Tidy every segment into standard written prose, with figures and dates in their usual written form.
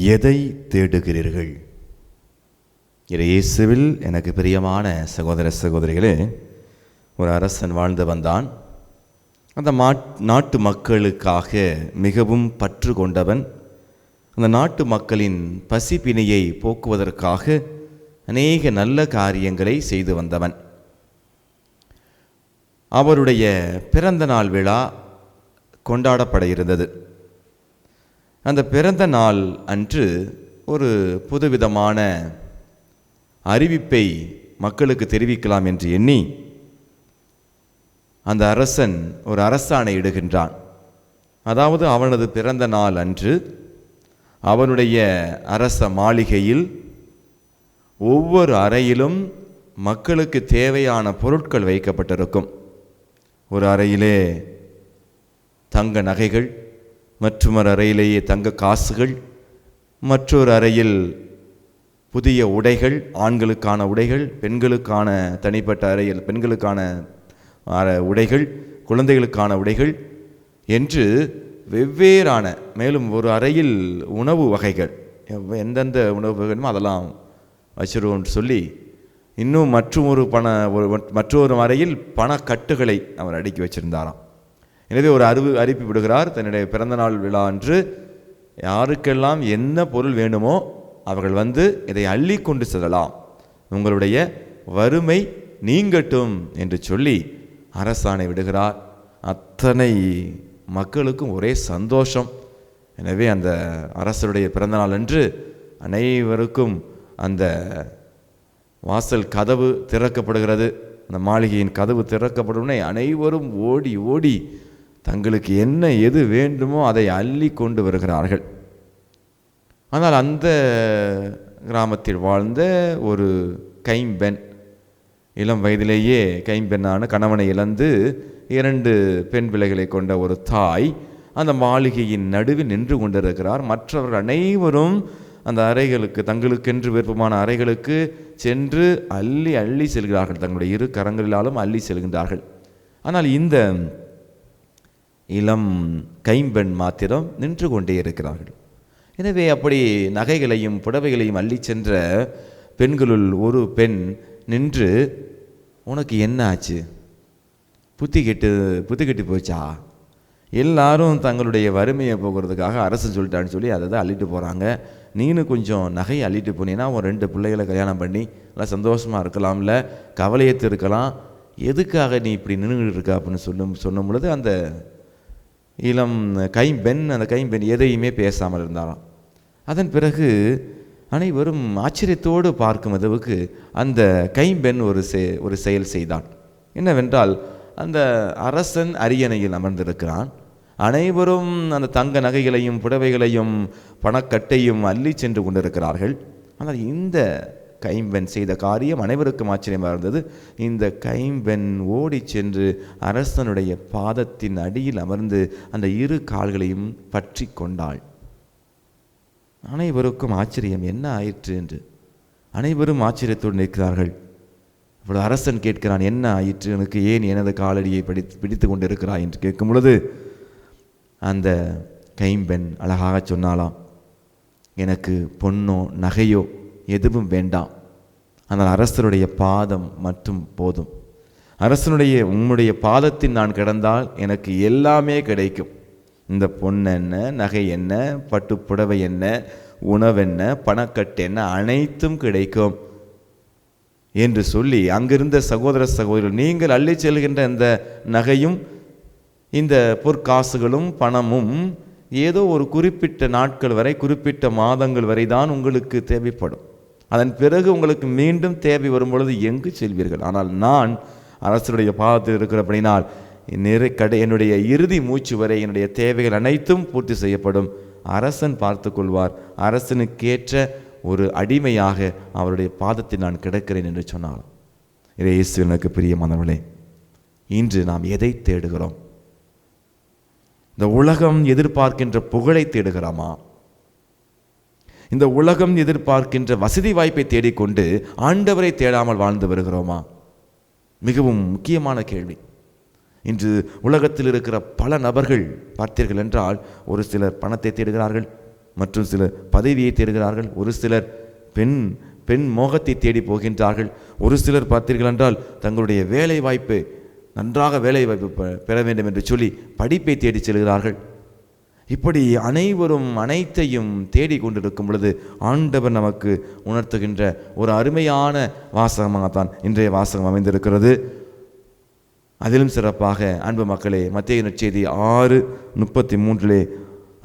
எதை தேடுகிறீர்கள்? இயேசுவில் எனக்கு பிரியமான சகோதர சகோதரிகளே, ஒரு அரசன் வாழ்ந்து வந்தான். அந்த நாட்டு மக்களுக்காக மிகவும் பற்று கொண்டவன். அந்த நாட்டு மக்களின் பசிப்பினையை போக்குவதற்காக அநேக நல்ல காரியங்களை செய்து வந்தவன். அவருடைய பிறந்த நாள் விழா கொண்டாடப்பட இருந்தது. அந்த பிறந்த நாள் அன்று ஒரு புதுவிதமான அறிவிப்பை மக்களுக்கு தெரிவிக்கலாம் என்று எண்ணி அந்த அரசன் ஒரு அரசாணை இடுகின்றான். அதாவது அவனது பிறந்த நாள் அன்று அவனுடைய அரச மாளிகையில் ஒவ்வொரு அறையிலும் மக்களுக்கு தேவையான பொருட்கள் வைக்கப்பட்டிருக்கும். ஒரு அறையிலே தங்க நகைகள், மற்றொரு அறையிலேயே தங்க காசுகள், மற்றொரு அறையில் புதிய உடைகள், ஆண்களுக்கான உடைகள், பெண்களுக்கான தனிப்பட்ட அறையில் பெண்களுக்கான உடைகள், குழந்தைகளுக்கான உடைகள் என்று வெவ்வேறான, மேலும் ஒரு அறையில் உணவு வகைகள், எந்தெந்த உணவு வகைகளுமோ அதெல்லாம் வச்சிருவோம்னு சொல்லி, இன்னும் மற்றொரு அறையில் பணக்கட்டுகளை அவர் அடுக்கி வச்சிருந்தாராம். எனவே ஒரு அறிவிப்பு விடுகிறார். தன்னுடைய பிறந்தநாள் விழா அன்று யாருக்கெல்லாம் என்ன பொருள் வேணுமோ அவர்கள் வந்து இதை அள்ளி கொண்டு செல்லலாம், உங்களுடைய வறுமை நீங்கட்டும் என்று சொல்லி அரசாணை விடுகிறார். அத்தனை மக்களுக்கும் ஒரே சந்தோஷம். எனவே அந்த அரசருடைய பிறந்தநாள் அன்று அனைவருக்கும் அந்த வாசல் கதவு திறக்கப்படுகிறது. அந்த மாளிகையின் கதவு திறக்கப்படுவனே அனைவரும் ஓடி ஓடி தங்களுக்கு என்ன எது வேண்டுமோ அதை அள்ளி கொண்டு வருகிறார்கள். ஆனால் அந்த கிராமத்தில் வாழ்ந்த ஒரு கைம்பெண், இளம் வயதிலேயே கைம்பெண்ணான கணவனை இழந்து 2 பெண் பிள்ளைகளை கொண்ட ஒரு தாய் அந்த மாளிகையின் நடுவில் நின்று கொண்டிருக்கிறார். மற்றவர்கள் அனைவரும் அந்த அறைகளுக்கு, தங்களுக்கென்று விருப்பமான அறைகளுக்கு சென்று அள்ளி அள்ளி செல்கிறார்கள். தங்களுடைய 2 கரங்களிலாலும் அள்ளி செல்கின்றார்கள். ஆனால் இந்த இளம் கைம்பெண் மாத்திரம் நின்று கொண்டே இருக்கிறார்கள். எனவே அப்படி நகைகளையும் புடவைகளையும் அள்ளி சென்ற பெண்களுள் ஒரு பெண் நின்று, உனக்கு என்ன ஆச்சு? புத்தி கெட்டு போச்சா? எல்லாரும் தங்களுடைய வறுமையை போகிறதுக்காக அரசு சொல்லிட்டான்னு சொல்லி அதை தான் அள்ளிட்டு போகிறாங்க. நீனு கொஞ்சம் நகையை அள்ளிட்டு போனீங்கன்னா ஒரு 2 பிள்ளைகளை கல்யாணம் பண்ணி நல்லா சந்தோஷமாக இருக்கலாம்ல, கவலையத்து இருக்கலாம், எதுக்காக நீ இப்படி நின்றுட்டு இருக்க அப்படின்னு சொன்னும் பொழுது அந்த இளம் கைம்பெண் எதையுமே பேசாமல் இருந்தாராம். அதன் பிறகு அனைவரும் ஆச்சரியத்தோடு பார்க்கும் அளவுக்கு அந்த கைம்பெண் ஒரு செயல் செய்தான். என்னவென்றால், அந்த அரசன் அரியணையில் அமர்ந்திருக்கிறான். அனைவரும் அந்த தங்க நகைகளையும் புடவைகளையும் பணக்கட்டையும் அள்ளி சென்று கொண்டிருக்கிறார்கள். ஆனால் இந்த கைம்பெண் செய்த காரியம் அனைவருக்கும் ஆச்சரியமாக இருந்தது. இந்த கைம்பெண் ஓடி சென்று அரசனுடைய பாதத்தின் அடியில் அமர்ந்து அந்த 2 கால்களையும் பற்றி கொண்டாள். அனைவருக்கும் ஆச்சரியம், என்ன ஆயிற்று என்று அனைவரும் ஆச்சரியத்தோடு நிற்கிறார்கள். இப்பொழுது அரசன் கேட்கிறான், என்ன ஆயிற்று, எனக்கு ஏன் எனது காலடியை பிடித்து கொண்டு இருக்கிறாய் என்று கேட்கும் பொழுது அந்த கைம்பெண் அழகாக சொன்னாலாம், எனக்கு பொன்னோ நகையோ எதுவும் வேண்டாம், ஆனால் அரசனுடைய பாதம் மட்டும் போதும். உம்முடைய பாதத்தில் நான் கிடந்தால் எனக்கு எல்லாமே கிடைக்கும். இந்த பொன் என்ன, நகை என்ன, பட்டு புடவை என்ன, உணவென்ன, பணக்கட்டு என்ன, அனைத்தும் கிடைக்கும் என்று சொல்லி அங்கிருந்த சகோதர சகோதரிகள், நீங்கள் அள்ளி செல்கின்ற இந்த நகையும் இந்த பொற்காசுகளும் பணமும் ஏதோ ஒரு குறிப்பிட்ட நாட்கள் வரை, குறிப்பிட்ட மாதங்கள் வரை தான் உங்களுக்கு தேவைப்படும். அதன் பிறகு உங்களுக்கு மீண்டும் தேவை வரும் பொழுது எங்கு செல்வீர்கள்? ஆனால் நான் அரசனுடைய பாதத்தில் இருக்கிறபடினால் என்னுடைய இறுதி மூச்சு வரை என்னுடைய தேவைகள் அனைத்தும் பூர்த்தி செய்யப்படும். அரசன் பார்த்து கொள்வார். அரசனுக்கேற்ற ஒரு அடிமையாக அவருடைய பாதத்தில் நான் கிடக்கிறேன் என்று சொன்னார். இயேசு எனக்கு பிரியமானவர்களே, இன்று நாம் எதை தேடுகிறோம்? இந்த உலகம் எதிர்பார்க்கின்ற புகழை தேடுகிறோமா? இந்த உலகம் எதிர்பார்க்கின்ற வசதி வாய்ப்பை தேடிக்கொண்டு ஆண்டவரை தேடாமல் வாழ்ந்து வருகிறோமா? மிகவும் முக்கியமான கேள்வி. இன்று உலகத்தில் இருக்கிற பல நபர்கள் பார்த்தீர்கள் என்றால், ஒரு சிலர் பணத்தை தேடுகிறார்கள், மற்றும் சிலர் பதவியை தேடுகிறார்கள். ஒரு சிலர் பெண் பெண் மோகத்தை தேடி போகின்றார்கள். ஒரு சிலர் பார்த்தீர்கள் என்றால் தங்களுடைய வேலை வாய்ப்பு, நன்றாக வேலை வாய்ப்பு பெற வேண்டும் என்று சொல்லி படிப்பை தேடி செல்கிறார்கள். இப்படி அனைவரும் அனைத்தையும் தேடி கொண்டிருக்கும் பொழுது ஆண்டவர் நமக்கு உணர்த்துகின்ற ஒரு அருமையான வாசகமாகத்தான் இன்றைய வாசகம் அமைந்திருக்கிறது. அதிலும் சிறப்பாக அன்பு மக்களே, மத்தேயு நற்செய்தி 6:33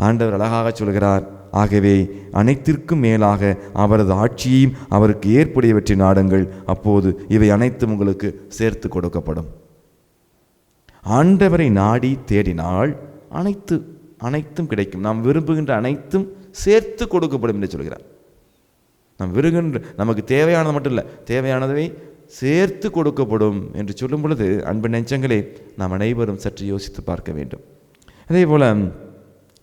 ஆண்டவர் அழகாக சொல்கிறார், ஆகவே அனைத்திற்கும் மேலாக அவரது ஆட்சியையும் அவருக்கு ஏற்புடையவற்றை நாடுங்கள், அப்போது இவை அனைத்தும் உங்களுக்கு சேர்த்து கொடுக்கப்படும். ஆண்டவரை நாடி தேடினால் அனைத்தும் கிடைக்கும். நாம் விரும்புகின்ற அனைத்தும் சேர்த்து கொடுக்கப்படும் என்று சொல்கிறார். நாம் விரும்புகின்ற, நமக்கு தேவையானது மட்டும் இல்லை, தேவையானதை சேர்த்து கொடுக்கப்படும் என்று சொல்லும் பொழுது அன்பு நெஞ்சங்களே, நாம் அனைவரும் சற்று யோசித்து பார்க்க வேண்டும். அதே போல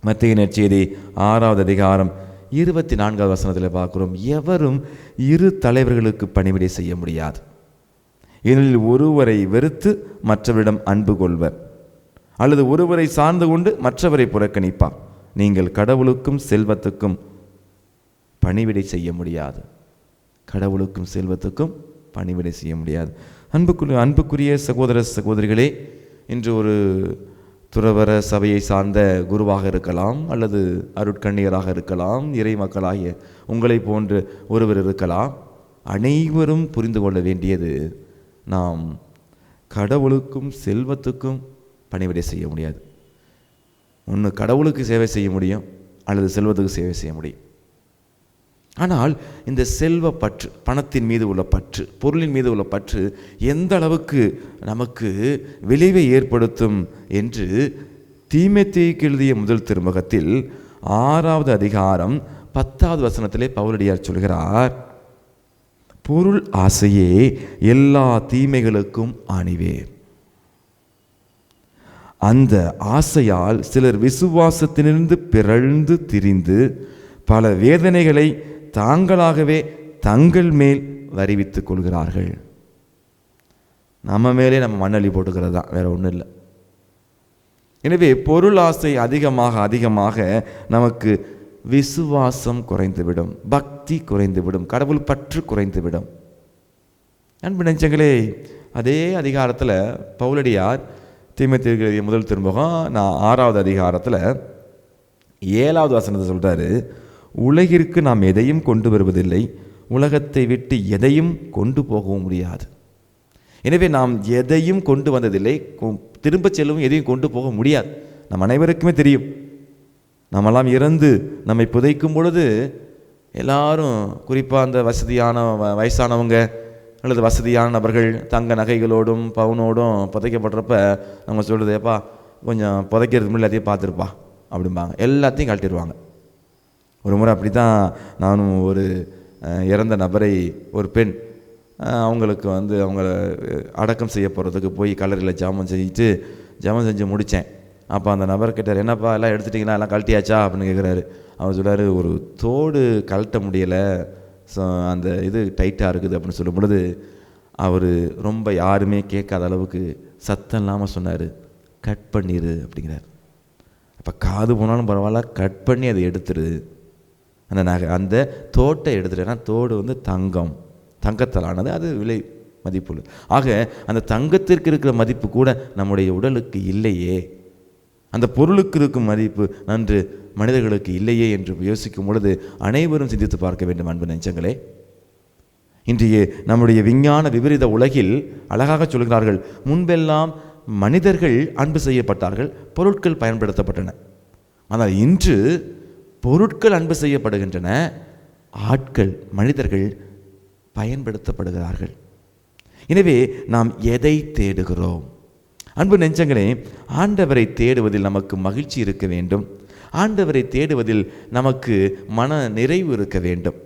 மத்தேயு நற்செய்தி 6:24 பார்க்கிறோம், எவரும் இரு தலைவர்களுக்கு பணிவிடை செய்ய முடியாது. ஏனெனில் ஒருவரை வெறுத்து மற்றவரிடம் அன்பு கொள்வர், அல்லது ஒருவரை சார்ந்து கொண்டு மற்றவரை புறக்கணிப்பார். நீங்கள் கடவுளுக்கும் செல்வத்துக்கும் பணிவிடை செய்ய முடியாது. கடவுளுக்கும் செல்வத்துக்கும் பணிவிடை செய்ய முடியாது. அன்புக்குரிய சகோதர சகோதரிகளே, இன்று ஒரு துறவர சபையை சார்ந்த குருவாக இருக்கலாம், அல்லது அருட்கண்ணியராக இருக்கலாம், இறை மக்களாகிய உங்களை போன்று ஒருவர் இருக்கலாம். அனைவரும் புரிந்து கொள்ள வேண்டியது, நாம் கடவுளுக்கும் செல்வத்துக்கும் பணிவிடை செய்ய முடியாது. ஒன்று கடவுளுக்கு சேவை செய்ய முடியும், அல்லது செல்வத்துக்கு சேவை செய்ய முடியும். ஆனால் இந்த செல்வ பற்று, பணத்தின் மீது உள்ள பற்று, பொருளின் மீது உள்ள பற்று எந்த அளவுக்கு நமக்கு விளைவை ஏற்படுத்தும் என்று தீமோத்தேயுக்கு எழுதிய முதல் திருமுகத்தில் 6வது அதிகாரம் 10வது வசனத்திலே பவுலடியார் சொல்கிறார், பொருள் ஆசையே எல்லா தீமைகளுக்கும் ஆணிவேர். அந்த ஆசையால் சிலர் விசுவாசத்திலிருந்து பிறழ்ந்து திரிந்து பல வேதனைகளை தாங்களாகவே தங்கள் மேல் வருவித்துக் கொள்கிறார்கள். நம்ம மேலே நம்ம மண்ணள்ளி போட்டுக்கிறது தான், வேற ஒன்றும் இல்லை. எனவே பொருள் ஆசை அதிகமாக நமக்கு விசுவாசம் குறைந்துவிடும், பக்தி குறைந்துவிடும், கடவுள் பற்று குறைந்துவிடும். அன்பு நெஞ்சங்களே, அதே அதிகாரத்தில் பவுலடியார் தீமோத்தேயுக்கு எழுதிய முதல் திருமுகம் 6வது அதிகாரத்தில் 7வது வசனத்தை சொல்கிறாரு, உலகிற்கு நாம் எதையும் கொண்டு வருவதில்லை, உலகத்தை விட்டு எதையும் கொண்டு போகவும் முடியாது. எனவே நாம் எதையும் கொண்டு வந்ததில்லை, திரும்ப செல்லவும் எதையும் கொண்டு போக முடியாது. நம் அனைவருக்குமே தெரியும், நம்மெல்லாம் இறந்து நம்மை புதைக்கும் பொழுது எல்லாரும், குறிப்பாக அந்த வசதியான வயசானவங்க அல்லது வசதியான நபர்கள் தங்க நகைகளோடும் பவுனோடும் புதைக்கப்படுறப்ப அவங்க சொல்கிறது, ஏப்பா கொஞ்சம் புதைக்கிறதுக்கு முன்னாடி எல்லாத்தையும் பார்த்துருப்பா அப்படிம்பாங்க. எல்லாத்தையும் கழட்டிடுவாங்க. ஒரு முறை அப்படி தான் நானும் ஒரு இறந்த நபரை, ஒரு பெண், அவங்களுக்கு அவங்கள அடக்கம் செய்ய போகிறதுக்கு போய் கல்லறையில் ஜாமம் செஞ்சு முடித்தேன். அப்போ அந்த நபர் கேட்டார், என்னப்பா எல்லாம் எடுத்துட்டிங்களா, எல்லாம் கழட்டியாச்சா அப்படின்னு கேட்குறாரு. அவர் சொல்கிறார், ஒரு தோடு கழட்ட முடியலை, ஸோ அந்த இது டைட்டாக இருக்குது அப்படின்னு சொல்லும் பொழுது அவர் ரொம்ப யாருமே கேட்காத அளவுக்கு சத்தம் இல்லாமல் சொன்னார், கட் பண்ணிடு அப்படிங்கிறார். அப்போ காது போனாலும் பரவாயில்ல, கட் பண்ணி அதை எடுத்துரு, அந்த அந்த தோட்டை எடுத்துட்டு. ஏன்னா தோடு தங்கத்தாலானது, அது விலை மதிப்புள்ளது. ஆக அந்த தங்கத்திற்கு இருக்கிற மதிப்பு கூட நம்முடைய உடலுக்கு இல்லையே, அந்த பொருளுக்கு இருக்கும் மதிப்பு நன்று மனிதர்களுக்கு இல்லையே என்று யோசிக்கும் பொழுது அனைவரும் சிந்தித்து பார்க்க வேண்டும். அன்பு நெஞ்சங்களே, இன்றைய நம்முடைய விஞ்ஞான விபரீத உலகில் அழகாக சொல்கிறார்கள், முன்பெல்லாம் மனிதர்கள் அன்பு செய்யப்பட்டார்கள், பொருட்கள் பயன்படுத்தப்பட்டன. ஆனால் இன்று பொருட்கள் அன்பு செய்யப்படுகின்றன, ஆட்கள், மனிதர்கள் பயன்படுத்தப்படுகிறார்கள். எனவே நாம் எதை தேடுகிறோம்? அன்பு நெஞ்சங்களே, ஆண்டவரை தேடுவதில் நமக்கு மகிழ்ச்சி இருக்க வேண்டும். ஆண்டவரை தேடுவதில் நமக்கு மன நிறைவு இருக்க வேண்டும்.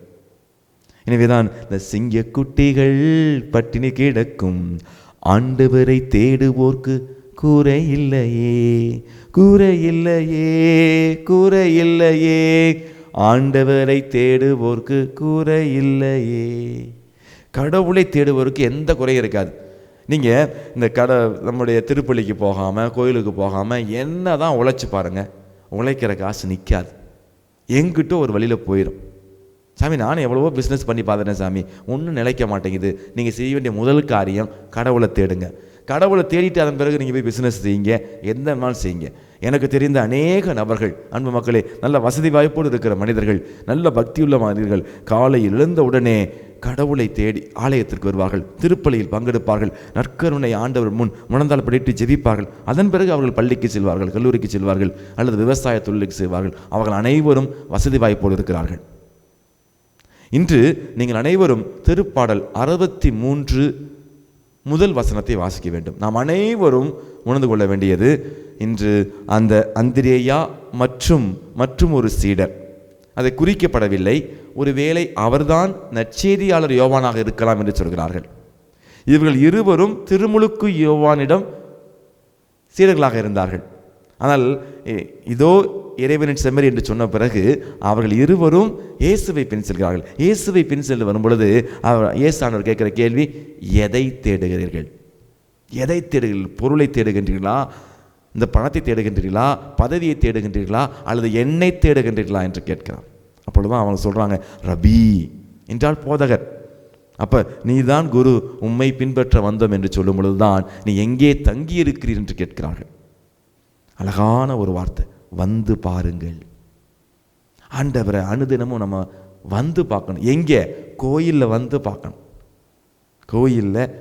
எனவேதான் இந்த சிங்க குட்டிகள் பட்டினி கிடக்கும், ஆண்டவரை தேடுவோர்க்கு கூரை இல்லையே, கூரை இல்லையே, கூரை இல்லையே, ஆண்டவரை தேடுவோர்க்கு கூரை இல்லையே. கடவுளை தேடுவோருக்கு எந்த குறையும் இருக்காது. நீங்கள் இந்த நம்முடைய திருப்பள்ளிக்கு போகாமல், கோயிலுக்கு போகாமல் என்ன தான் உழைச்சி பாருங்கள், உழைக்கிற காசு நிற்காது. எங்கிட்ட ஒரு வழியில் போயிடும். சாமி, நானும் எவ்வளவோ பிஸ்னஸ் பண்ணி பார்த்துட்டேன் சாமி, ஒன்றும் நிலைக்க மாட்டேங்குது. நீங்கள் செய்ய வேண்டிய முதல் காரியம் கடவுளை தேடுங்க. கடவுளை தேடிட்டு அதன் பிறகு நீங்கள் போய் பிஸ்னஸ் செய்யுங்க, எந்த நாள் செய்யுங்க. எனக்கு தெரிந்த அநேக நபர்கள், அன்பு மக்களே, நல்ல வசதி வாய்ப்போடு இருக்கிற மனிதர்கள், நல்ல பக்தியுள்ள மனிதர்கள் காலையில் எழுந்த உடனே கடவுளை தேடி ஆலயத்திற்கு வருவார்கள், திருப்பலியில் பங்கெடுப்பார்கள், நற்கருணை ஆண்டவர் முன் முழந்தால் படிட்டு ஜெபிப்பார்கள். அதன் பிறகு அவர்கள் பள்ளிக்கு செல்வார்கள், கல்லூரிக்கு செல்வார்கள், அல்லது விவசாய தொழிலுக்கு செல்வார்கள். அவர்கள் அனைவரும் வசதி வாய்ப்போடு இருக்கிறார்கள். இன்று நீங்கள் அனைவரும் திருப்பாடல் 63 முதல் வசனத்தை வாசிக்க வேண்டும். நாம் அனைவரும் உணர்ந்து கொள்ள வேண்டியது, இன்று அந்த அந்திரேயா மற்றும் ஒரு சீடர், அதை குறிக்கப்படவில்லை, ஒருவேளை அவர்தான் நற்செய்தியாளர் யோவானாக இருக்கலாம் என்று சொல்கிறார்கள். இவர்கள் இருவரும் திருமுழுக்கு யோவானிடம் சீடர்களாக இருந்தார்கள். ஆனால் இதோ இறைவனின் செம்மறி என்று சொன்ன பிறகு அவர்கள் இருவரும் இயேசுவை பின் செல்கிறார்கள். இயேசுவை பின் சென்று வரும்பொழுது இயேசானவர் கேட்கிற கேள்வி, எதை தேடுகிறீர்கள்? எதை தேடுகிறீர்கள்? பொருளை தேடுகின்றீர்களா? இந்த பணத்தை தேடுகின்றீர்களா? பதவியை தேடுகின்றீர்களா? அல்லது என்னை தேடுகின்றீர்களா என்று கேட்கிறார். அப்பொழுதுதான் அவங்க சொல்கிறாங்க, ரபி என்றால் போதகர். அப்போ நீ தான் குரு, உம்மை பின்பற்ற வந்தோம் என்று சொல்லும் பொழுதுதான் நீ எங்கே தங்கி இருக்கிறீர் என்று கேட்கிறார்கள். அழகான ஒரு வார்த்தை, வந்து பாருங்கள். ஆண்டவரை அனுதினமும் நம்ம வந்து பார்க்கணும். எங்கே? கோயிலில் வந்து பார்க்கணும். கோயிலில்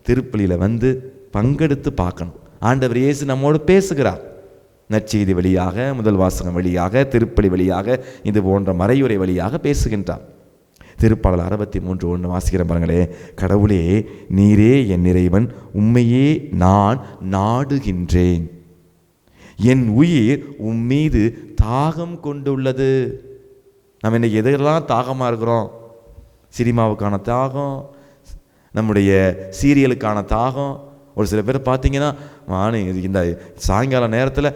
திருப்பலியில் வந்து பங்கெடுத்து பார்க்கணும். ஆண்டவர் இயேசு நம்மோடு பேசுகிறார். நற்செய்தி வழியாக, முதல் வாசகம் வழியாக, திருப்பலி வழியாக, இது போன்ற மறையுரை வழியாக பேசுகின்றார். திருப்பாடல் 63:1 வாசிக்கிற பாருங்களே, கடவுளே நீரே என் இறைவன், உம்மையே நான் நாடுகின்றேன், என் உயிர் உம்மீது தாகம் கொண்டுள்ளது. நம்ம இன்னைக்கு எதெல்லாம் தாகமாக இருக்கிறோம்? சினிமாவுக்கான தாகம், நம்முடைய சீரியலுக்கான தாகம். ஒரு சில பேர் பார்த்தீங்கன்னா, இந்த சாயங்கால நேரத்தில்,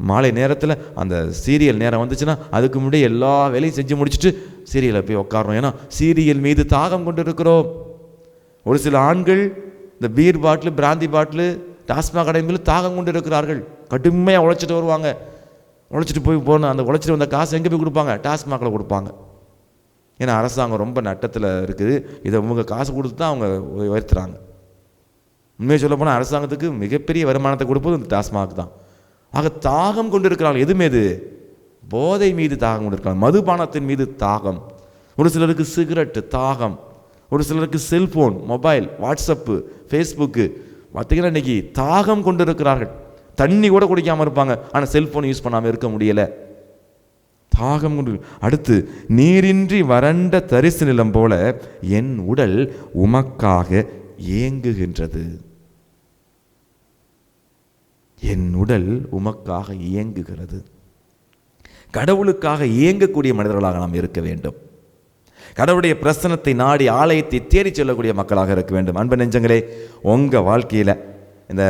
மாலை நேரத்தில் அந்த சீரியல் நேரம் வந்துச்சுன்னா அதுக்கு முன்னாடி எல்லா வேலையும் செஞ்சு முடிச்சுட்டு சீரியலை போய் உட்காரணும். ஏன்னா சீரியல் மீது தாகம் கொண்டு இருக்கிறோம். ஒரு சில ஆண்கள் இந்த பீர் பாட்டில், பிராந்தி பாட்டில், டாஸ்மாக் கடைகளில் தாகம் கொண்டு இருக்கிறார்கள். கடுமையாக உழைச்சிட்டு வருவாங்க. உழைச்சிட்டு போகணும். அந்த உழைச்சிட்டு வந்த காசு எங்கே போய் கொடுப்பாங்க? டாஸ்மாகில் கொடுப்பாங்க. ஏன்னா அரசாங்கம் ரொம்ப நட்டத்தில் இருக்குது. இதை அவங்க காசு கொடுத்து தான் அவங்க உயர்த்துறாங்க. உண்மையை சொல்ல போனால் அரசாங்கத்துக்கு மிகப்பெரிய வருமானத்தை கொடுப்பது இந்த டாஸ்மாக் தான். ஆக தாகம் கொண்டு இருக்கிறார்கள். எது மீது? போதை மீது தாகம் கொண்டு இருக்கிறாங்க. மதுபானத்தின் மீது தாகம். ஒரு சிலருக்கு சிகரெட்டு தாகம், ஒரு சிலருக்கு செல்போன், மொபைல், வாட்ஸ்அப்பு, ஃபேஸ்புக்கு பார்த்தீங்கன்னா இன்றைக்கி தாகம் கொண்டு இருக்கிறார்கள். தண்ணி கூட குடிக்காமல் இருப்பாங்க, ஆனால் செல்ஃபோன் யூஸ் பண்ணாமல் இருக்க முடியலை. தாகம் கொண்டு. அடுத்து, நீரின்றி வறண்ட தரிசு நிலம் போல என் உடல் உமக்காக ஏங்குகின்றது. என் உடல் உமக்காக இயங்குகிறது. கடவுளுக்காக இயங்கக்கூடிய மனிதர்களாக நாம் இருக்க வேண்டும். கடவுளுடைய பிரசன்னத்தை நாடி ஆலயத்தை தேடி செல்லக்கூடிய மக்களாக இருக்க வேண்டும். அன்பு நெஞ்சங்களே, உங்கள் வாழ்க்கையில் இந்த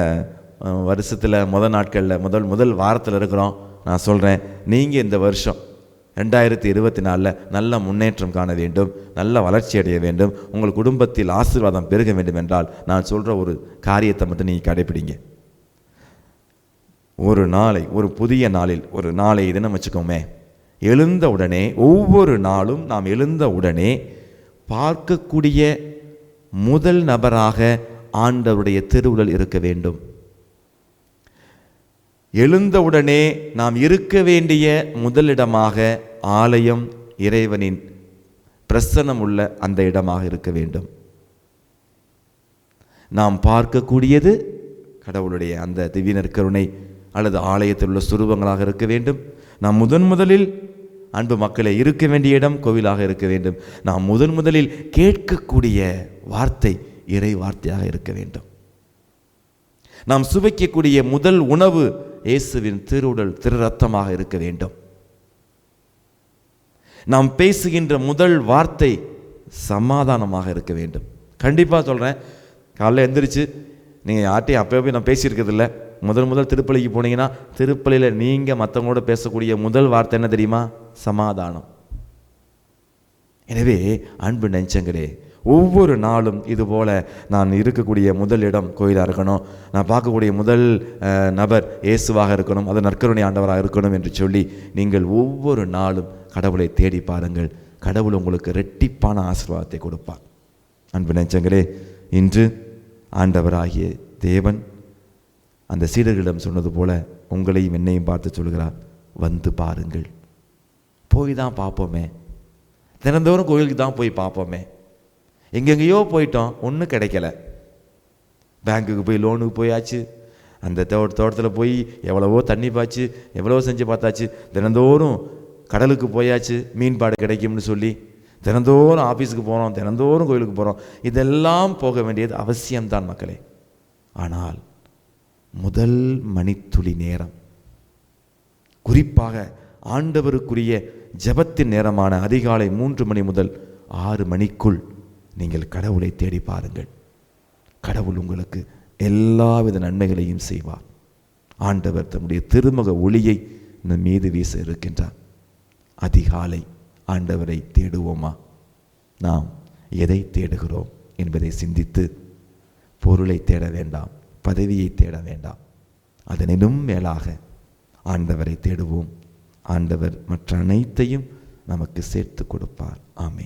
வருஷத்தில் முதல் நாட்களில் முதல் வாரத்தில் இருக்கிறோம். நான் சொல்கிறேன், நீங்கள் இந்த வருஷம் 2024 நல்ல முன்னேற்றம் காண வேண்டும், நல்ல வளர்ச்சி அடைய வேண்டும், உங்கள் குடும்பத்தில் ஆசீர்வாதம் பெருக வேண்டும் என்றால் நான் சொல்கிற ஒரு காரியத்தை மட்டும் நீங்கள் கடைப்பிடிங்க. ஒரு புதிய நாளில் ஒரு நாளை தினம் வச்சுக்கோமே, எழுந்த உடனே, ஒவ்வொரு நாளும் நாம் எழுந்த உடனே பார்க்கக்கூடிய முதல் நபராக ஆண்டவருடைய திருவுடல் இருக்க வேண்டும். எழுந்தவுடனே நாம் இருக்க வேண்டிய முதலிடமாக ஆலயம், இறைவனின் பிரசன்னம் உள்ள அந்த இடமாக இருக்க வேண்டும். நாம் பார்க்கக்கூடியது கடவுளுடைய அந்த திவ்ய நற்கருணை அல்லது ஆலயத்தில் உள்ள சுரூபங்களாக இருக்க வேண்டும். நாம் முதலில் அன்பு மக்களை இருக்க வேண்டிய இடம் கோவிலாக இருக்க வேண்டும். நாம் முதலில் கேட்கக்கூடிய வார்த்தை இறை வார்த்தையாக இருக்க வேண்டும். நாம் சுவைக்கக்கூடிய முதல் உணவு இயேசுவின் திருவுடல், திரு ரத்தமாக இருக்க வேண்டும். நாம் பேசுகின்ற முதல் வார்த்தை சமாதானமாக இருக்க வேண்டும். கண்டிப்பாக சொல்கிறேன், காலையில் எந்திரிச்சு நீங்கள் யார்ட்டையும் அப்போ நான் பேசியிருக்கிறதில்ல. முதல் திருப்பலிக்கு போனீங்கன்னா திருப்பலியில் நீங்கள் மற்றவங்களோட பேசக்கூடிய முதல் வார்த்தை என்ன தெரியுமா? சமாதானம். எனவே அன்பு நெஞ்சங்களே, ஒவ்வொரு நாளும் இதுபோல் நான் இருக்கக்கூடிய முதல் இடம் கோயிலாக இருக்கணும், நான் பார்க்கக்கூடிய முதல் நபர் இயேசுவாக இருக்கணும், அது நற்கருணை ஆண்டவராக இருக்கணும் என்று சொல்லி நீங்கள் ஒவ்வொரு நாளும் கடவுளை தேடி பாருங்கள். கடவுள் உங்களுக்கு இரட்டிப்பான ஆசீர்வாதத்தை கொடுப்பார். அன்பு நெஞ்சங்களே, இன்று ஆண்டவராகிய தேவன் அந்த சீடர்களிடம் சொன்னது போல உங்களையும் என்னையும் பார்த்து சொல்கிறார், வந்து பாருங்கள். போய் தான் பார்ப்போமே, தினந்தோறும் கோயிலுக்கு தான் போய் பார்ப்போமே, எங்கெங்கேயோ போயிட்டோம், ஒன்றும் கிடைக்கல. பேங்க்குக்கு போய் லோனுக்கு போயாச்சு, அந்த தோட்டத்தில் போய் எவ்வளவோ தண்ணி பாய்ச்சி எவ்வளவோ செஞ்சு பார்த்தாச்சு, தினந்தோறும் கடலுக்கு போயாச்சு மீன்பாடு கிடைக்கும்னு சொல்லி, தினந்தோறும் ஆஃபீஸுக்கு போகிறோம், தினந்தோறும் கோயிலுக்கு போகிறோம். இதெல்லாம் போக வேண்டியது அவசியம்தான் மக்களே. ஆனால் முதல் மணித்துளி நேரம், குறிப்பாக ஆண்டவருக்குரிய ஜெபத்தின் நேரமான அதிகாலை 3 மணி முதல் 6 மணிக்குள் நீங்கள் கடவுளை தேடி பாருங்கள். கடவுள் உங்களுக்கு எல்லாவித நன்மைகளையும் செய்வார். ஆண்டவர் தம்முடைய திருமுக ஒளியை நம் மீது வீச இருக்கின்றார். அதிகாலை ஆண்டவரை தேடுவோமா? நாம் எதை தேடுகிறோம் என்பதை சிந்தித்து, பொருளை தேட வேண்டாம், பதவியை தேட வேண்டாம், அதனிலும் மேலாக ஆண்டவரை தேடுவோம். ஆண்டவர் மற்ற அனைத்தையும் நமக்கு சேர்த்து கொடுப்பார். ஆமென்.